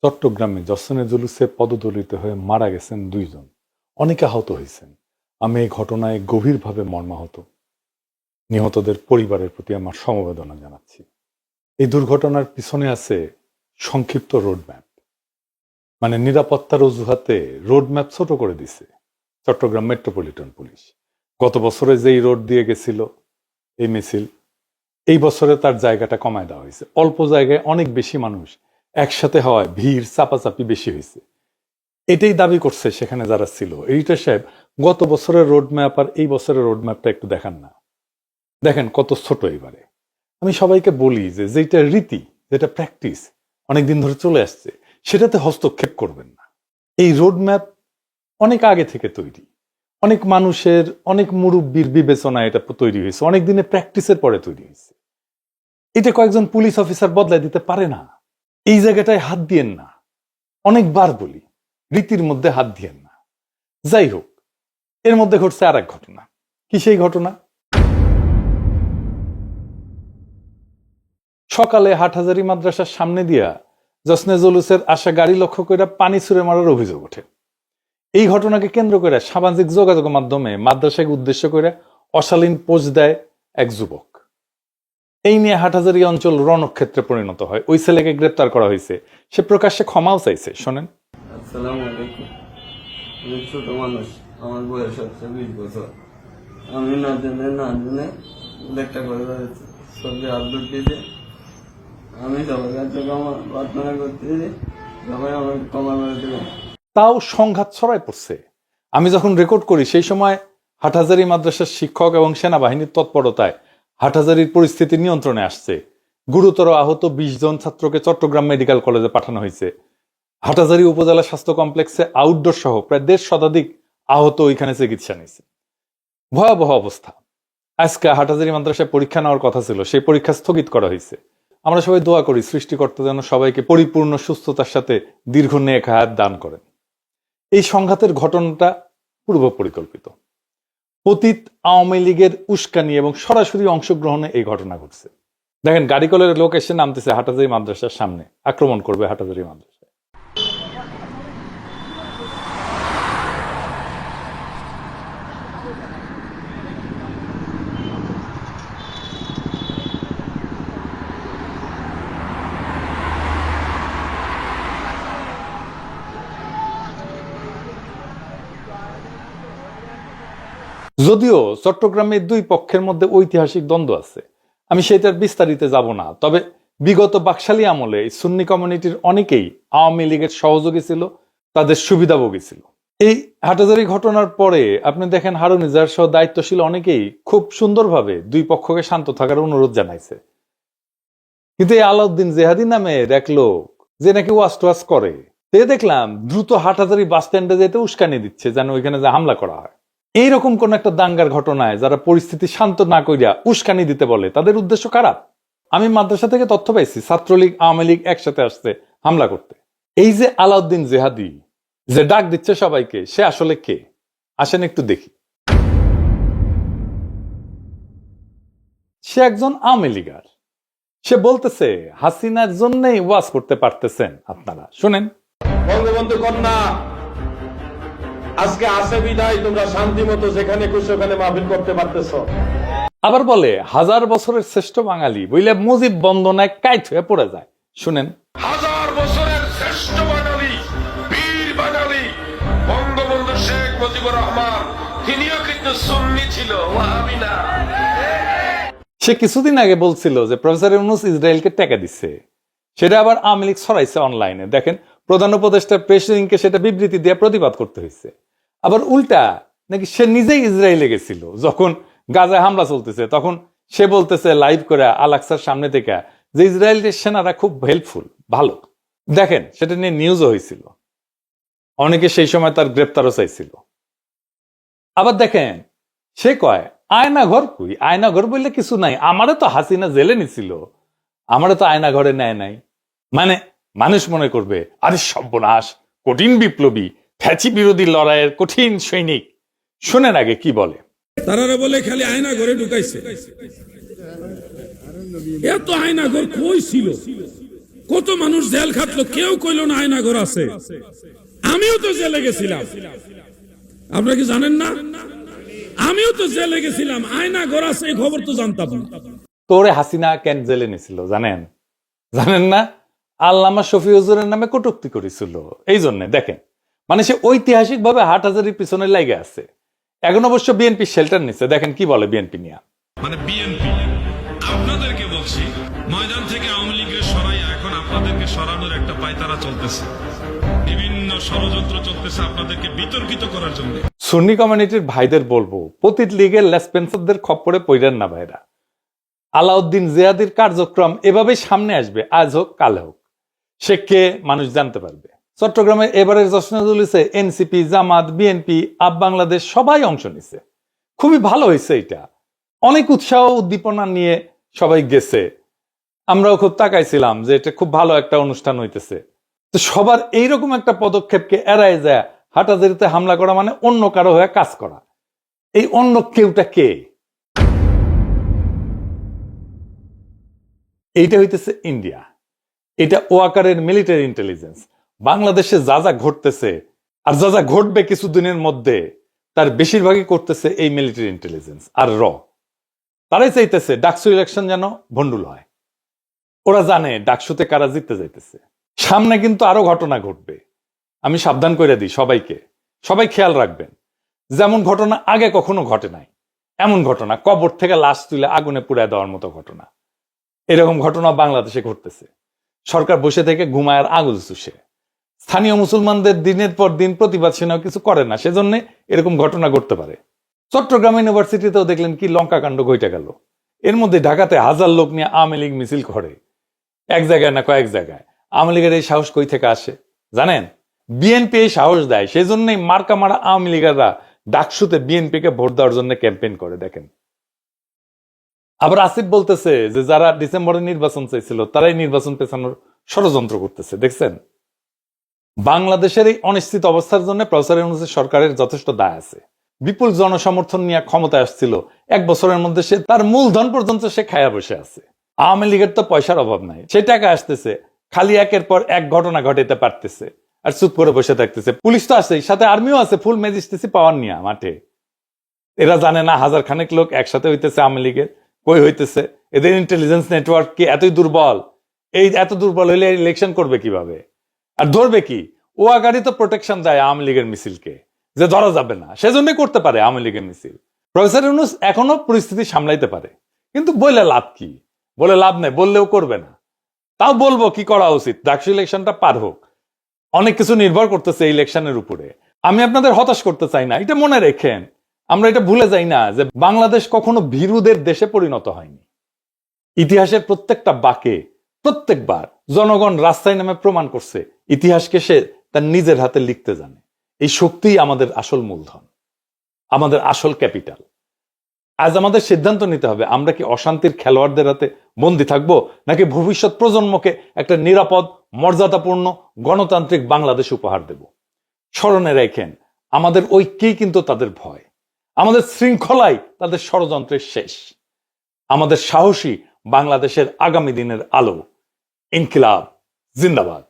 চট্টগ্রামে জসনে জুলুসে পদদলিত হয়ে মারা গেছেন 2 জন, অনেকে আহত হয়েছেন। আমি এই ঘটনায় গভীরভাবে মর্মাহত। নিহতদের পরিবারের প্রতি আমার সমবেদনা জানাচ্ছি। এই দুর্ঘটনার পিছনে আছে সংক্ষিপ্ত রোডম্যাপ, মানে নিরাপত্তার অজুহাতে রোডম্যাপ ছোট করে দিছে চট্টগ্রাম মেট্রোপলিটন পুলিশ। গত বছরে যেই রোড দিয়ে গেছিল এই মিছিল, এই বছরে তার জায়গাটা কমায় দেওয়া হয়েছে। অল্প জায়গায় অনেক বেশি মানুষ একসাথে হওয়ায় ভিড় চাপাচাপি বেশি হয়েছে। এটাই দাবি করছে সেখানে যারা ছিল। এডিটর সাহেব, গত বছরের রোডম্যাপ আর এই বছরের রোডম্যাপটা একটু দেখান না। দেখেন কত ছোট এবারে। আমি সবাইকে বলি যে যেটা রীতি, যেটা প্র্যাকটিস অনেকদিন ধরে চলে আসছে, সেটাতে হস্তক্ষেপ করবেন না। এই রোডম্যাপ অনেক আগে থেকে তৈরি, অনেক মানুষের, অনেক মুরব্বীর বিবেচনায় এটা তৈরি হয়েছে, অনেক দিনের প্র্যাকটিসের পরে তৈরি হয়েছে। এটা কয়েকজন পুলিশ অফিসার বদলাই দিতে পারে না। এই জায়গাটায় হাত দিয়েন না। অনেকবার বলি, রীতির মধ্যে হাত দিয়েন না। যাই হোক, এর মধ্যে ঘটছে আর এক ঘটনা। কি সেই ঘটনা? সকালে হাটহাজারী মাদ্রাসার সামনে দিয়া জসনে জুলুসের আসা গাড়ি লক্ষ্য করে পানি ছুঁড়ে মারার অভিযোগ ওঠে। এই ঘটনাকে কেন্দ্র করে সামাজিক যোগাযোগ মাধ্যমে মাদ্রাসাকে উদ্দেশ্য করে অশালীন পোস্ট দেয় এক যুবক। এই নিয়ে হাটহাজারী অঞ্চল রণক্ষেত্রে পরিণত হয়। ওই ছেলেকে গ্রেপ্তার করা হয়েছে। সে প্রকাশ্যে ক্ষমাও চাইছে। শোনেন। আসসালামু আলাইকুম। আমি ছোট মানুষ, আমার বয়স হচ্ছে 20 বছর। আমি না জেনে একটা করে ছবি আপলোড দিয়েছি। আমি সবার কাছে প্রার্থনা করতেছি, সবাই আমার ক্ষমা করে দেবেন। তাও সংঘাত ছড়ায় পড়ছে। আমি যখন রেকর্ড করি সেই সময় হাটহাজারী মাদ্রাসার শিক্ষক এবং সেনাবাহিনীর তৎপরতায় হাটহাজারীর পরিস্থিতি নিয়ন্ত্রণে আসছে। গুরুতর আহত 20 জন ছাত্রকে চট্টগ্রাম মেডিকেল কলেজে পাঠানো হয়েছে। হাটহাজারী উপজেলা স্বাস্থ্য কমপ্লেক্সে আউটডোর সহ প্রায় 1.5 শতাধিক আহত ওইখানে চিকিৎসা নিয়েছে। ভয়াবহ অবস্থা। আজকে হাটহাজারী মাদ্রাসায় পরীক্ষা নেওয়ার কথা ছিল, সেই পরীক্ষা স্থগিত করা হয়েছে। আমরা সবাই দোয়া করি সৃষ্টিকর্তা যেন সবাইকে পরিপূর্ণ সুস্থতার সাথে দীর্ঘ নেক হায়াত দান করেন। এই সংঘাতের ঘটনাটা পূর্ব পরিকল্পিত। পতিত আওয়ামী লীগের উস্কানি এবং সরাসরি অংশগ্রহণে এই ঘটনা ঘটছে। দেখেন, গাড়ি কলের লোক এসে নামতেছে হাটহাজারী মাদ্রাসার সামনে, আক্রমণ করবে হাটহাজারী মাদ্রাসা। যদিও চট্টগ্রামের 2 পক্ষের মধ্যে ঐতিহাসিক দ্বন্দ্ব আছে, আমি সেটার বিস্তারিতে যাব না। তবে বিগত বাকশালী আমলে সুন্নি কমিউনিটির অনেকেই আওয়ামী লীগের সহযোগী ছিল, তাদের সুবিধাভোগী ছিল। এই হাটহাজারী ঘটনার পরে আপনি দেখেন হারুনিজার সহ দায়িত্বশীল অনেকেই খুব সুন্দরভাবে 2 পক্ষকে শান্ত থাকার অনুরোধ জানাইছে। কিন্তু এই আলাউদ্দিন জেহাদি নামের এক লোক যে নাকি ওয়াজ করে, তে দেখলাম দ্রুত হাটহাজারী বাস স্ট্যান্ডে যেতে উস্কানি দিচ্ছে যেন ওইখানে যে হামলা করা হয়। এইরকম কোন একটা দাঙ্গার ঘটনায় যারা পরিস্থিতি শান্ত না করিয়া উস্কানি দিতে বলে, তাদের উদ্দেশ্য খারাপ। আমি মাদ্রাসা থেকে তথ্য পাইছি ছাত্রলীগ আওয়ামী লীগ একসাথে আসছে হামলা করতে। এই যে আলাউদ্দিন জেহাদি যে ডাক দিচ্ছে সবাইকে, সে আসলে কে? আসেন একটু দেখি। সে একজন আওয়ামী লীগার। সে বলতেছে হাসিনার জন্যই ওয়াজ করতে পারতেছেন আপনারা। শুনেন। বঙ্গবন্ধু কন্যা আজকে আসে বিদায়, তোমরা শান্তি মতো যেখানে খুশি ওখানে মাহফিল করতে পারতেছ। আবার বলে 1000 বছরের শ্রেষ্ঠ বাঙালি বইলে মুজিব বন্দনায় কাইট হয়ে পড়ে যায়। শুনেন। 1000 বছরের শ্রেষ্ঠ বাঙালি, বীর বাঙালি বঙ্গবন্ধু শেখ মুজিবুর রহমান, তিনিও কিন্তু সুন্নি ছিল, ওয়াহাবি না। সে কিছুদিন আগে বলছিল যে প্রফেসর ইউনূস ইসরায়েলকে টাকা দিচ্ছে, সেটা আবার আওয়ামী লীগ ছড়াইছে অনলাইনে। দেখেন, প্রধান উপদেষ্টা প্রেসিডেন্টকে সেটা বিবৃতি দিয়ে প্রতিবাদ করতে হয়েছে। আবার উল্টা নাকি সে নিজেই ইসরায়েলে গেছিল, যখন গাজায় হামলা চলতেছে তখন সে বলতেছে লাইভ করে আল-আকসার সামনে থেকে যে ইসরায়েলের সেনারা খুব হেল্পফুল, ভালো। দেখেন, সেটা নিয়ে নিউজও হয়েছিল, অনেকে সেই সময় তার গ্রেপ্তারও চাইছিল। আবার দেখেন, সে কয় আয়না ঘর কই, আয়না ঘর বললে কিছু নাই, আমারে তো হাসিনা জেলে নিছিল, আমারে তো আয়না ঘরে নেয় নাই। মানে মানুষ মনে করবে আরে সর্বনাশ, কঠিন বিপ্লবী, ফ্যাচি বিরোধী লড়াইয়ের কঠিন সৈনিক। শোনেন আগে কি বলে। তারা বলে খালি আয়না ঘরে ঢুকাইছে, এত আয়না ঘর কই ছিল? কত মানুষ জেল খাটলো, কেউ কইল না আয়না ঘর আছে। আমিও তো জেলে গেছিলাম, আপনারা কি জানেন না? আমিও তো জেলে গেছিলাম, আয়না ঘর আছে এই খবর তো জানতাম না। তোরে হাসিনা কেন জেলে নিছিল জানেন? জানেন না? আল্লামা শফি হুজুরের নামে কটূক্তি করেছিল। এই জন্য দেখেন, মানে সে ঐতিহাসিক ভাবে হাটহাজারির পিছনে লেগে আছে। এখন অবশ্য বিএনপি শেল্টার নিচ্ছে। দেখেন কি বলে বিএনপি নিয়ে। মানে বিএনপি আপনাদেরকে বলছি, ময়দান থেকে আওয়ামী লীগের সরাই এখন আপনাদেরকে সরানোর একটা পায়তারা চলতেছে, বিভিন্ন ষড়যন্ত্র চলতেছে আপনাদেরকে বিতর্কিত করার জন্য। সুন্নি কমিউনিটির ভাইদের বলবো, পতিত লীগের লেসপেন্সারদের খপ্পরে পড়েন না ভাইরা। আলাউদ্দিন জিয়াদির কার্যক্রম এভাবেই সামনে আসবে, আজ হোক কাল হোক। সে কে মানুষ জানতে পারবে। চট্টগ্রামে এবারের জশ্ন-জুলুসে এনসিপি, জামাত, বিএনপি, আপ বাংলাদেশ সবাই অংশ নিছে। খুবই ভালো হয়েছে এটা। অনেক উৎসাহ উদ্দীপনা নিয়ে সবাই গেছে। আমরাও খুব তাকাইছিলাম যে এটা খুব ভালো একটা অনুষ্ঠান হইতেছে। তো সবার এইরকম একটা পদক্ষেপকে এড়ায় যায় হাটাজারিতে হামলা করা মানে অন্য কারো হয়ে কাজ করা। এই অন্য কেউটা কে? এইটা হইতেছে ইন্ডিয়া। এটা ওয়াকারের মিলিটারি ইন্টেলিজেন্স। বাংলাদেশে যা যা ঘটতেছে আর যা যা ঘটবে কিছুদিনের মধ্যে, তার বেশিরভাগই করতেছে এই মিলিটারি ইন্টেলিজেন্স আর তারাই চাইতেছে ডাকসু ইলেকশন যেন ভন্ডুল হয়। ওরা জানে ডাকসুতে কারা জিততে যাইতেছে। সামনে কিন্তু আরো ঘটনা ঘটবে। আমি সাবধান করে দিই সবাইকে, সবাই খেয়াল রাখবেন। যেমন ঘটনা আগে কখনো ঘটে নাই এমন ঘটনা, কবর থেকে লাশ তুলে আগুনে পুড়ায় দেওয়ার মতো ঘটনা, এরকম ঘটনা বাংলাদেশে ঘটতেছে। সরকার বসে থেকে ঘুমায়ার আগুল চুষে। স্থানীয় মুসলমানদের দিনের পর দিন প্রতিবাদ সেনাও কিছু করে না, সেজন্য এরকম ঘটনা ঘটতে পারে। চট্টগ্রাম ইউনিভার্সিটিতেও দেখলেন কি লঙ্কা কাণ্ড ঘটে গেল। এর মধ্যে ঢাকাতে 1000 লোক নিয়ে আওয়ামী লীগ মিছিল করে, এক জায়গায় না কয়েক জায়গায়। আওয়ামী লীগের এই সাহস কই থেকে আসে জানেন? বিএনপি এই সাহস দেয়। সেই জন্যই মার্কা মারা আওয়ামী লীগাররা ডাকসুতে বিএনপি কে ভোট দেওয়ার জন্য ক্যাম্পেইন করে। দেখেন, আবার আসিফ বলতেছে যে যারা ডিসেম্বরে নির্বাচন চাইছিল তারাই নির্বাচন পেছানোর ষড়যন্ত্র করতেছে। দেখছেন, বাংলাদেশের এই অনিশ্চিত অবস্থার জন্য প্রফেসর ইউনূসের সরকারের যথেষ্ট দায় আছে। বিপুল জনসমর্থন নিয়ে ক্ষমতায় আসছিল, 1 বছরের মধ্যে সে তার মূলধন পর্যন্ত সে খায়া বসে আছে। আওয়ামী লীগের তো পয়সার অভাব নাই, সে টাকা আসতেছে, খালি একের পর এক ঘটনা ঘটাইতে পারতেছে আর চুপ করে বসে থাকতেছে। পুলিশ তো আছে, সাথে আর্মিও আছে, ফুল ম্যাজিস্ট্রেসি পাওয়ার নিয়ে মাঠে। এরা জানে না 1000 খানেক লোক একসাথে হইতেছে আওয়ামী লীগের, কই হইতেছে। এদের ইন্টেলিজেন্স নেটওয়ার্ক কি এতই দুর্বল? এই এত দুর্বল হইলে ইলেকশন করবে কিভাবে আর ধরবে কি? ওয়াকারি তো প্রোটেকশন দেয় আওয়ামী লীগের মিছিলকে, যে ধরা যাবে না, সেজন্যই করতে পারে আওয়ামী লীগের মিছিল। প্রফেসর ইউনূস এখনো পরিস্থিতি সামলাইতে পারে, কিন্তু বলে লাভ কি? বলে লাভ নেই, বললেও করবে না। তাও বলবো কি করা উচিত, ডাকসু ইলেকশনটা পার হোক। অনেক কিছু নির্ভর করতেছে এই ইলেকশনের উপরে। আমি আপনাদের হতাশ করতে চাই না, এটা মনে রেখেন। আমরা এটা ভুলে যাই না যে বাংলাদেশ কখনো ভীরুদের দেশে পরিণত হয়নি। ইতিহাসের প্রত্যেকটা বাঁকে প্রত্যেকবার জনগণ রাস্তায় নামে প্রমাণ করছে ইতিহাসকে সে তার নিজের হাতে লিখতে জানে। এই শক্তিই আমাদের আসল মূলধন, আমাদের আসল ক্যাপিটাল। আজ আমাদের সিদ্ধান্ত নিতে হবে, আমরা কি অশান্তির খেলোয়াড়দের হাতে বন্দী থাকবো, নাকি ভবিষ্যৎ প্রজন্মকে একটা নিরাপদ, মর্যাদাপূর্ণ, গণতান্ত্রিক বাংলাদেশ উপহার দেব। স্মরণে রাখেন, আমাদের ঐক্যেই কিন্তু তাদের ভয়, আমাদের শৃঙ্খলাই তাদের ষড়যন্ত্রের শেষ। আমাদের সাহসী বাংলাদেশের আগামী দিনের আলো। ইনকিলাব জিন্দাবাদ।